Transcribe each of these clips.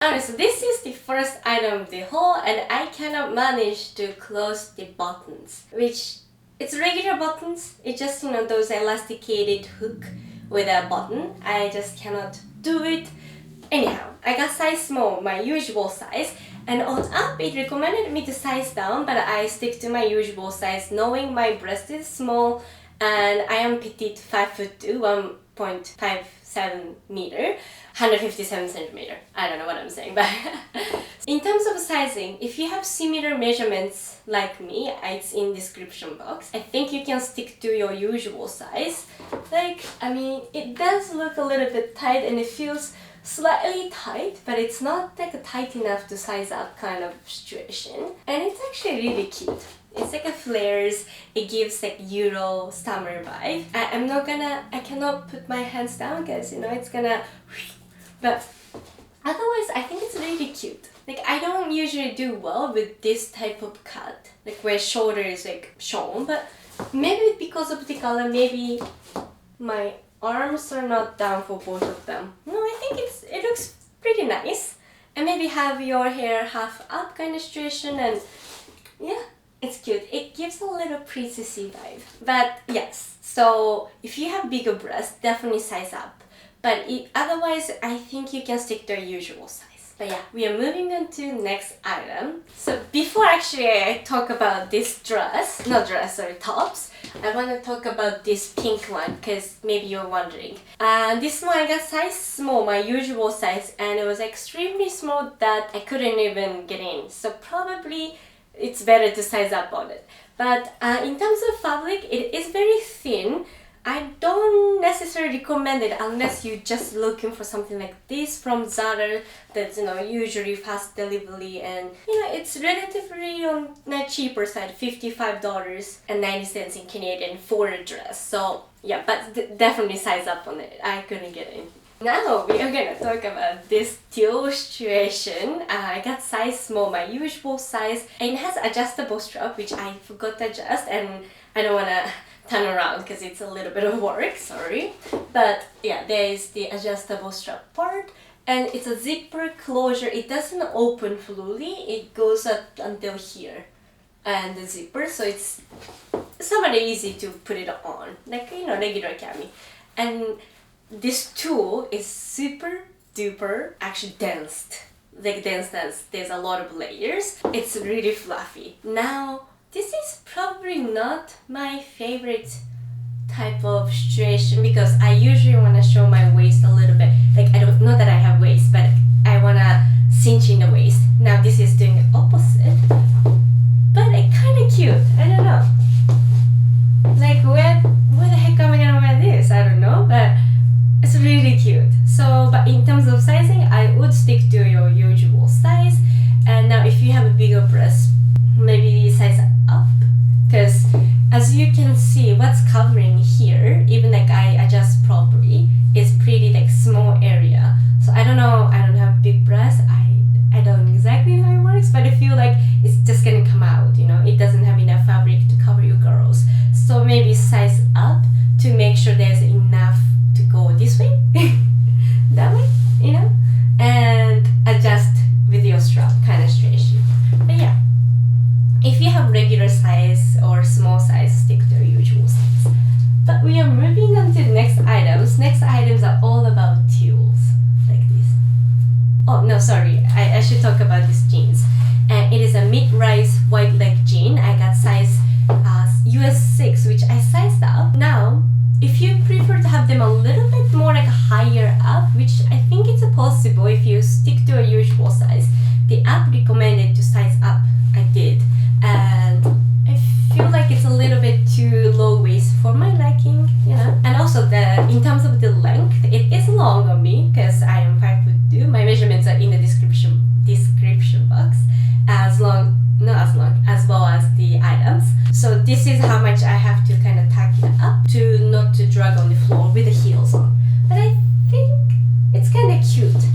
Alright, so this is the first item of the haul, and I cannot manage to close the buttons, which it's regular buttons. It's just, you know, those elasticated hook with a button. I just cannot do it. Anyhow, I got size small, my usual size, and on app it recommended me to size down, but I stick to my usual size knowing my breast is small and I am petite, 5'2", 1.57 meter, 157 centimeter. I don't know what I'm saying, but in terms of sizing, if you have similar measurements like me, it's in description box. I think you can stick to your usual size. Like, I mean, it does look a little bit tight and it feels slightly tight, but it's not like tight enough to size up kind of situation. And it's actually really cute. It's like a flares. It gives like Euro summer vibe. I cannot put my hands down because, you know, it's gonna, but otherwise I think it's really cute. Like, I don't usually do well with this type of cut, like where shoulder is like shown, but maybe because of the color, maybe my arms are not down for both of them. No, I think it looks pretty nice. And maybe have your hair half up kind of situation, and yeah, it's cute. It gives a little princessy vibe. But yes, so if you have bigger breasts, definitely size up. But otherwise, I think you can stick to your usual size. But yeah, we are moving on to next item. So before actually I talk about this tops, I want to talk about this pink one because maybe you're wondering. This one I got size small, my usual size, and it was extremely small that I couldn't even get in. So probably it's better to size up on it. But in terms of fabric, it is very thin. I don't necessarily recommend it unless you're just looking for something like this from Zara that's, you know, usually fast delivery, and you know, it's relatively on the cheaper side, $55.90 in Canadian for a dress. So yeah, but definitely size up on it. I couldn't get in. Now we are gonna talk about this TULLE situation. I got size small, my usual size, and it has adjustable strap, which I forgot to adjust, and I don't wanna turn around because it's a little bit of work, sorry. But yeah, there is the adjustable strap part, and it's a zipper closure. It doesn't open fully, it goes up until here and the zipper, so it's somewhat easy to put it on, like, you know, regular cami. And this tool is super duper actually dense, like dense. There's a lot of layers. It's really fluffy. Now this is probably not my favorite type of situation because I usually want to show my waist a little bit. Like, I don't know that I have waist, but I want to cinch in the waist. Now this is doing the opposite, but it's kind of cute. I don't know. Like, where the heck am I gonna wear this? I don't know, but it's really cute. So, but in terms of sizing, I would stick to your usual size. And now if you have a bigger breast, maybe size up, because as you can see, what's covering here, even like I adjust properly, is pretty like small area. So I don't know, I don't have big breasts, I don't know exactly how it works, but I feel like it's just gonna come out, you know, it doesn't have enough fabric to cover you girls. So maybe size up to make sure there's enough to go this way, that way, you know, and adjust with your strap kind of situation. But yeah, if you have regular size or small size, stick to your usual size. But we are moving on to the next items. Next items are all about TULLEs, like this. Oh no, sorry, I should talk about this jeans. And it is a mid-rise wide leg jean. I got size US 6, which I sized up. Now, if you prefer to have them a little bit more like higher up, which I think it's possible if you stick to a usual size, the app recommended to size up. I did, and I feel like it's a little bit too low waist for my liking, you know. And also in terms of the length, it is long on me because I am 5'2". My measurements are in the description box, as well as the items. So this is how much I have to kind of tack it up to not to drag on the floor with the heels on. But I think it's kind of cute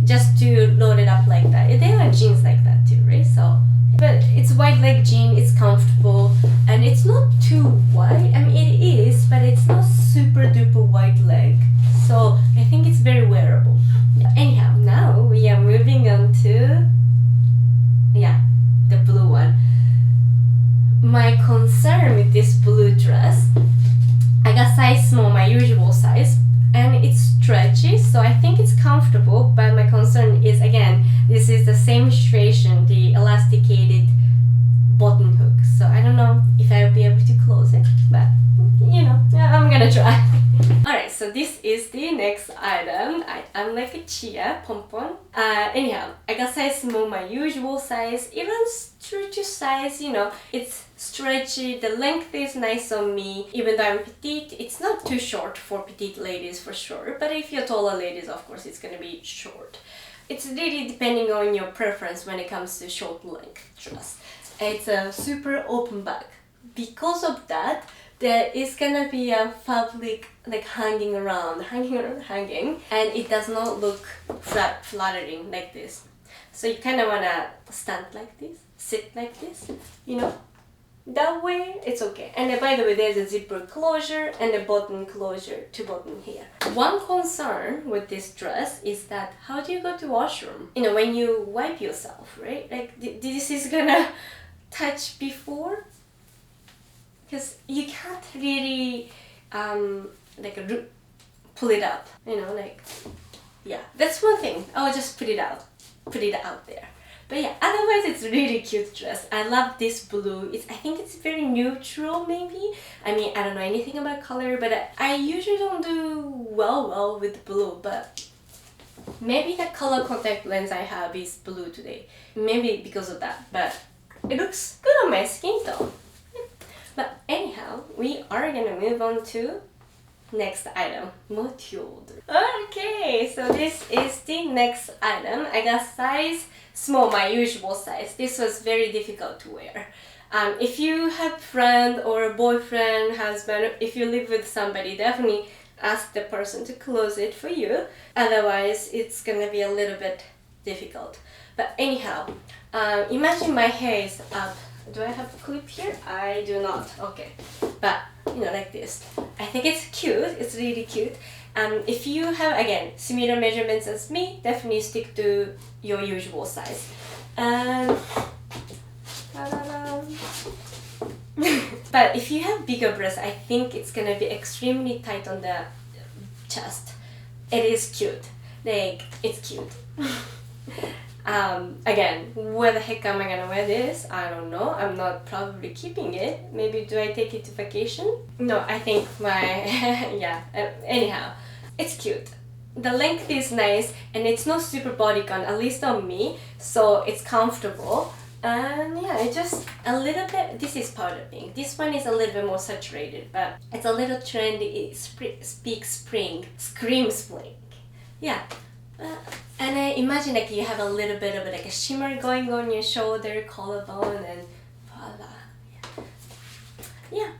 just to load it up like that. There are jeans like that too, right? So, but it's wide leg jean, it's comfortable, and it's not too wide. I mean, it is, but it's not super duper wide leg. So I think it's very wearable. Anyhow, now now we are moving on to, yeah, the blue one. My concern with this blue dress, I got size small, my usual size, and it's stretchy, so I think it's comfortable, but my concern is, again, this is the same situation, the elasticated button hook, so I don't know if I'll be able to close it, but you know, I'm gonna try. Alright, so this is the next item. I'm like a chia pom-pom. Anyhow, I got size small, my usual size, even stretchy size, you know, it's stretchy, the length is nice on me, even though I'm petite, it's not too short for petite ladies for sure, but if you're taller ladies, of course, it's gonna be short. It's really depending on your preference when it comes to short length dress. It's a super open back. Because of that, there is gonna be a fabric like hanging around, and it does not look flattering like this. So you kind of wanna stand like this, sit like this, you know. That way, it's okay. And by the way, there's a zipper closure and a button closure to button here. One concern with this dress is that how do you go to washroom? You know, when you wipe yourself, right? Like this is gonna touch before, because you can't really pull it up. You know, like, yeah, that's one thing. I'll just put it out there. But yeah, otherwise it's really cute dress. I love this blue. I think it's very neutral maybe. I mean, I don't know anything about color, but I usually don't do well with blue, but maybe the color contact lens I have is blue today. Maybe because of that, but it looks good on my skin tone. But anyhow, we are gonna move on to next item, TULLE. Okay, so this is the next item. I got size small, my usual size. This was very difficult to wear. If you have friend or boyfriend, husband, if you live with somebody, definitely ask the person to close it for you. Otherwise, it's gonna be a little bit difficult. But anyhow, imagine my hair is up. Do I have a clip here? I do not. Okay, but you know, like this. I think it's cute. It's really cute. If you have, again, similar measurements as me, definitely stick to your usual size. But if you have bigger breasts, I think it's gonna be extremely tight on the chest. It is cute. Like, it's cute. Again, where the heck am I gonna wear this? I don't know. I'm not probably keeping it. Maybe do I take it to vacation? No, I think my... yeah, anyhow. It's cute. The length is nice and it's not super bodycon, at least on me, so it's comfortable. And yeah, it's just a little bit... This is powder pink. This one is a little bit more saturated, but it's a little trendy. It speaks spring. Scream spring. Yeah. And I imagine like you have a little bit of like a shimmer going on your shoulder, collarbone, and voila. Yeah.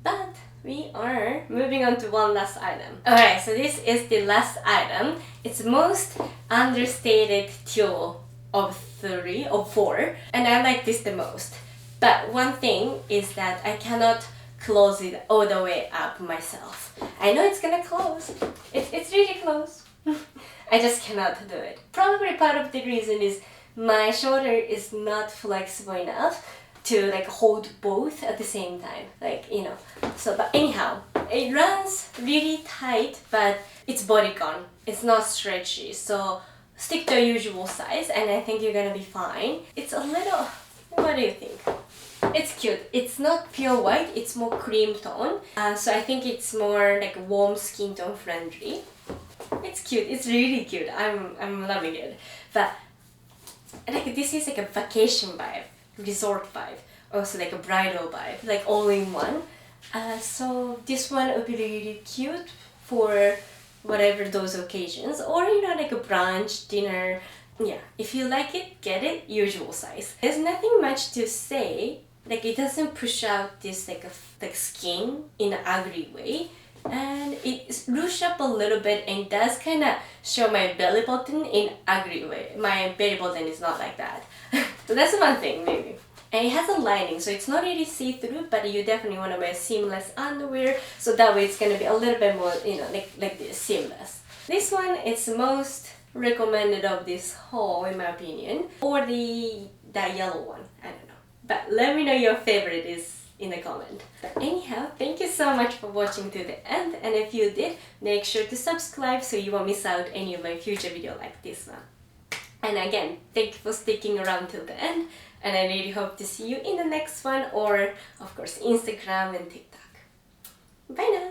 But we are moving on to one last item. Alright, so this is the last item. It's most understated TULLE of 4, and I like this the most. But one thing is that I cannot close it all the way up myself. I know it's gonna close. It's really close. I just cannot do it. Probably part of the reason is my shoulder is not flexible enough to like hold both at the same time, like, you know. So, but anyhow, it runs really tight, but it's bodycon. It's not stretchy, so stick to your usual size and I think you're gonna be fine. It's a little... what do you think? It's cute. It's not pure white, it's more cream tone. So I think it's more like warm skin tone friendly. It's cute. It's really cute. I'm loving it. But like this is like a vacation vibe, resort vibe, also like a bridal vibe, like all in one. So this one would be really cute for whatever those occasions, or you know, like a brunch, dinner. Yeah, if you like it, get it, usual size. There's nothing much to say. Like it doesn't push out this like skin in an ugly way. And it ruches up a little bit and does kind of show my belly button in ugly way. My belly button is not like that. So that's one thing maybe. And it has a lining, so it's not really see-through, but you definitely want to wear seamless underwear, so that way it's going to be a little bit more, you know, like this, seamless. This one is most recommended of this haul in my opinion, or that yellow one, I don't know. But let me know your favorite is in the comment. But anyhow, thank you so much for watching to the end, and if you did, make sure to subscribe so you won't miss out any of my future video like this one. And again, thank you for sticking around till the end, and I really hope to see you in the next one, or of course Instagram and TikTok. Bye now!